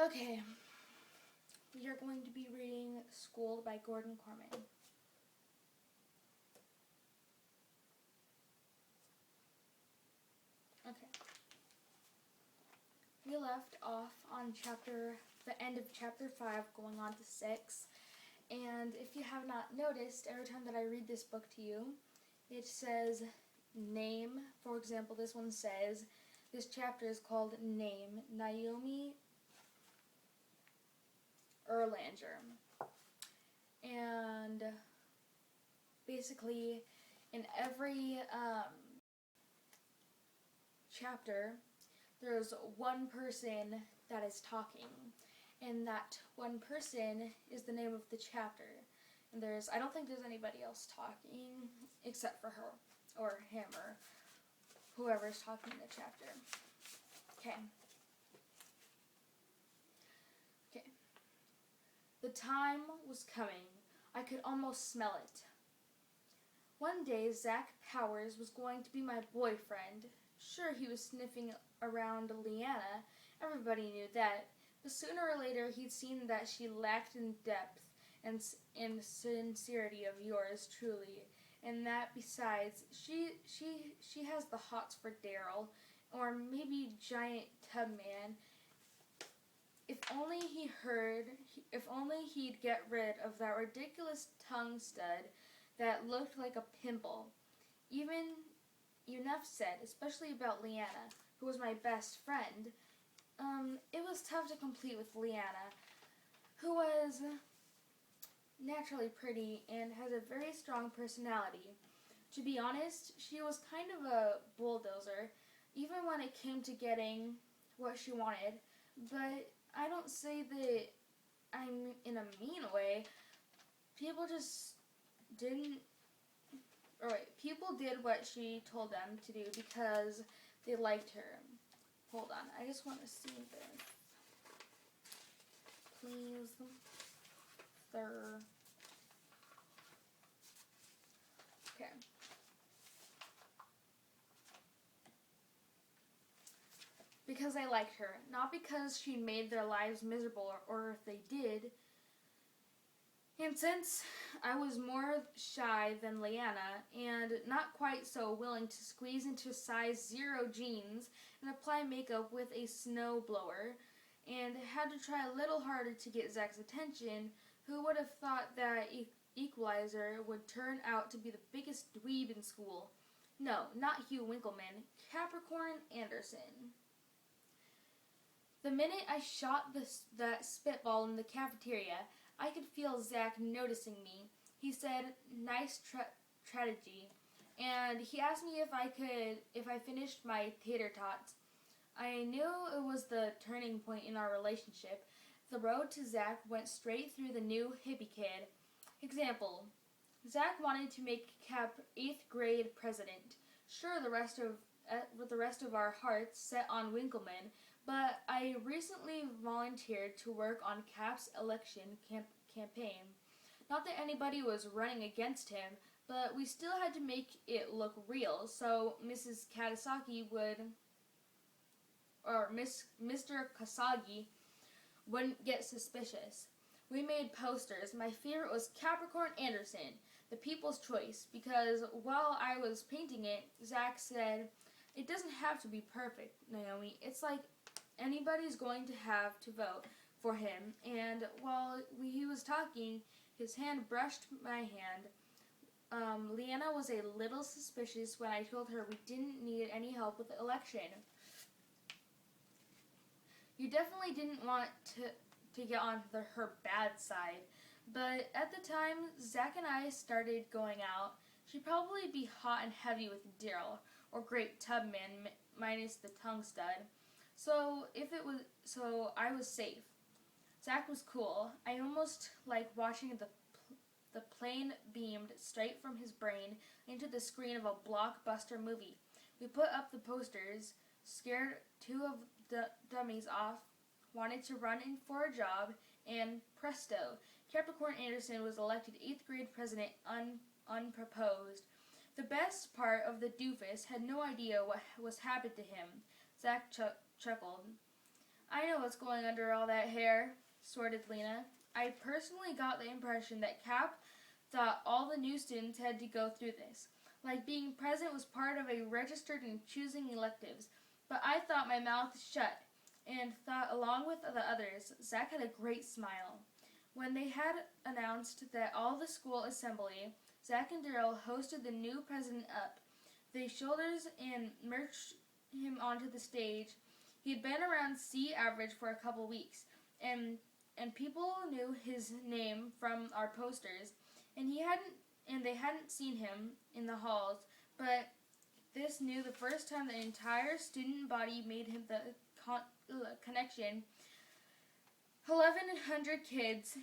Okay, we are going to be reading Schooled by Gordon Korman. Okay. We left off on the end of chapter 5, going on to 6. And if you have not noticed, every time that I read this book to you, it says name. For example, this one says, this chapter is called Name, Naomi Erlanger. And basically, in every chapter, there's one person that is talking, and that one person is the name of the chapter. And I don't think there's anybody else talking except for her or him or whoever's talking in the chapter. Okay. The time was coming. I could almost smell it. One day, Zach Powers was going to be my boyfriend. Sure, he was sniffing around Leanna. Everybody knew that. But sooner or later, he'd seen that she lacked in depth and sincerity of yours truly. And that besides, she has the hots for Daryl, or maybe Giant Tubman. If only he'd get rid of that ridiculous tongue stud that looked like a pimple. Even enough said, especially about Leanna, who was my best friend. It was tough to compete with Leanna, who was naturally pretty and has a very strong personality. To be honest, she was kind of a bulldozer, even when it came to getting what she wanted. But I don't say that I'm in a mean way. People just didn't, people did what she told them to do because they liked her. Hold on, I just want to see this. Please, sir. Okay. Because they liked her, not because she made their lives miserable, or if they did. And since I was more shy than Leanna, and not quite so willing to squeeze into size 0 jeans and apply makeup with a snow blower, and had to try a little harder to get Zach's attention, who would have thought that Equalizer would turn out to be the biggest dweeb in school? No, not Hugh Winkleman, Capricorn Anderson. The minute I shot that spitball in the cafeteria, I could feel Zach noticing me. He said, "Nice strategy," and he asked me if I finished my tater tots. I knew it was the turning point in our relationship. The road to Zach went straight through the new hippie kid. Example: Zach wanted to make Cap 8th grade president. Sure, with the rest of our hearts set on Winkleman, but I recently volunteered to work on Cap's election campaign. Not that anybody was running against him, but we still had to make it look real, so Mrs. Kasagi Mr. Kasagi wouldn't get suspicious. We made posters. My favorite was Capricorn Anderson, the people's choice, because while I was painting it, Zach said, "It doesn't have to be perfect, Naomi. It's like anybody's going to have to vote for him." And while he was talking, his hand brushed my hand. Leanna was a little suspicious when I told her we didn't need any help with the election. You definitely didn't want to get on her bad side. But at the time Zach and I started going out, she'd probably be hot and heavy with Daryl, or Great Tubman minus the tongue stud. So I was safe. Zach was cool. I almost liked watching the plane beamed straight from his brain into the screen of a blockbuster movie. We put up the posters, scared 2 of the dummies off, wanted to run in for a job, and presto, Capricorn Anderson was elected 8th grade president unproposed. The best part of the doofus had no idea what was happened to him. Zach chuckled. I know what's going under all that hair, snorted Lena. I personally got the impression that Cap thought all the new students had to go through this, like being present was part of a registered in choosing electives. But I thought my mouth shut, and thought along with the others. Zach had a great smile. When they had announced that all the school assembly, Zach and Daryl hosted the new president up. They shoulders and marched him onto the stage. He had been around C average for a couple weeks, and people knew his name from our posters, and they hadn't seen him in the halls, but this knew the first time the entire student body made him the connection. 1,100 kids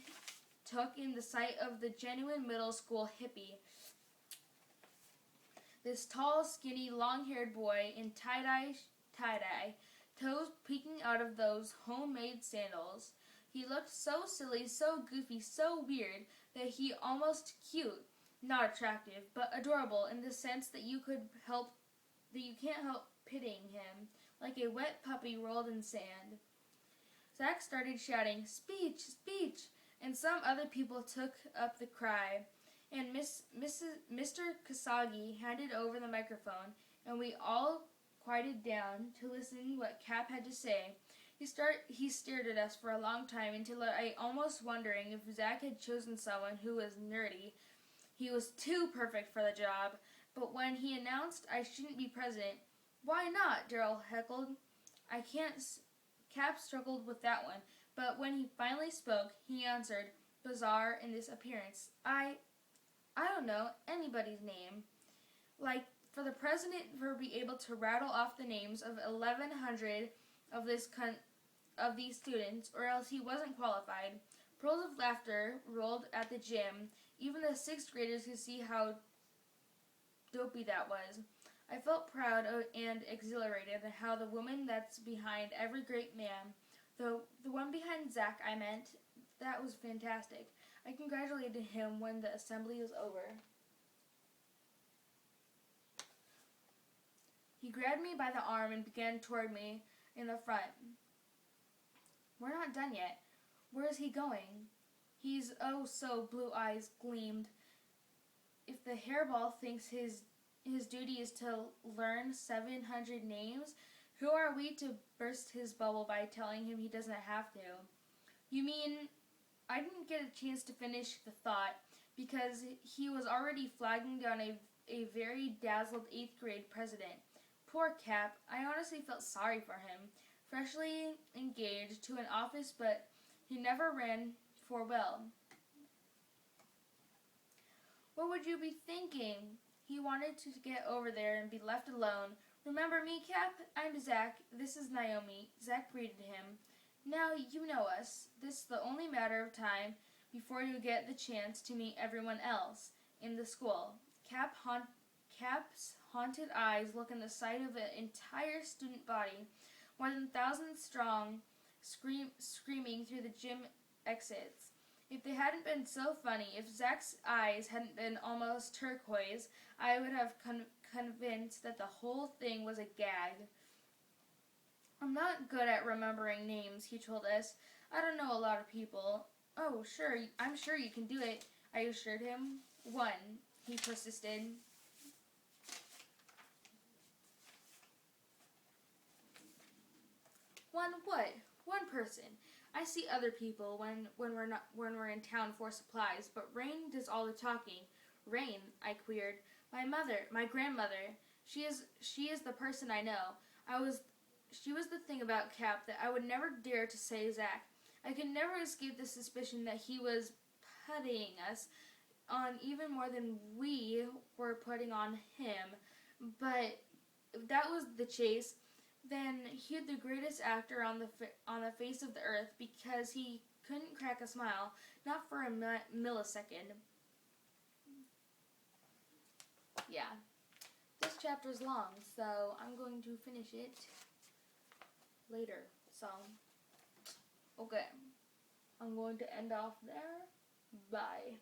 took in the sight of the genuine middle school hippie. This tall, skinny, long-haired boy in tie-dye, toes peeking out of those homemade sandals. He looked so silly, so goofy, so weird that he almost cute. Not attractive, but adorable in the sense that you can't help pitying him, like a wet puppy rolled in sand. Zach started shouting, "Speech! Speech!" and some other people took up the cry, and Mr. Kasagi handed over the microphone, and we all quieted down to listen what Cap had to say. He stared at us for a long time until I almost wondering if Zach had chosen someone who was nerdy. He was too perfect for the job, but when he announced I shouldn't be president, "Why not?" Daryl heckled. I can't. Cap struggled with that one, but when he finally spoke, he answered, bizarre in this appearance. I don't know anybody's name. Like, for the president to be able to rattle off the names of 1,100 of these students, or else he wasn't qualified. Pearls of laughter rolled at the gym. Even the 6th graders could see how dopey that was. I felt proud and exhilarated at how the woman that's behind every great man, the one behind Zach, I meant, that was fantastic. I congratulated him when the assembly was over. He grabbed me by the arm and began toward me in the front. "We're not done yet. Where is he going?" His oh-so blue eyes gleamed. If the hairball thinks his duty is to learn 700 names, who are we to burst his bubble by telling him he doesn't have to? You mean, I didn't get a chance to finish the thought because he was already flagging down a very dazzled 8th grade president. Poor Cap. I honestly felt sorry for him. Freshly engaged to an office, but he never ran for well. What would you be thinking? He wanted to get over there and be left alone. "Remember me, Cap? I'm Zach. This is Naomi." Zach greeted him. "Now you know us. This is the only matter of time before you get the chance to meet everyone else in the school." Cap's haunted eyes look in the sight of an entire student body, more than 1,000 strong, screaming through the gym exits. If they hadn't been so funny, if Zach's eyes hadn't been almost turquoise, I would have convinced that the whole thing was a gag. "I'm not good at remembering names," he told us. "I don't know a lot of people." "Oh, sure, I'm sure you can do it," I assured him. "One," he persisted. "One what?" "One person. I see other people when we're in town for supplies, but Rain does all the talking." "Rain?" I queried. My grandmother. She is the person I know. She was the thing about Cap that I would never dare to say Zach. I could never escape the suspicion that he was putting us on even more than we were putting on him. But if that was the chase, then he's the greatest actor on the face of the earth because he couldn't crack a smile, not for a millisecond. Yeah, this chapter's long, so I'm going to finish it later. So, okay, I'm going to end off there. Bye.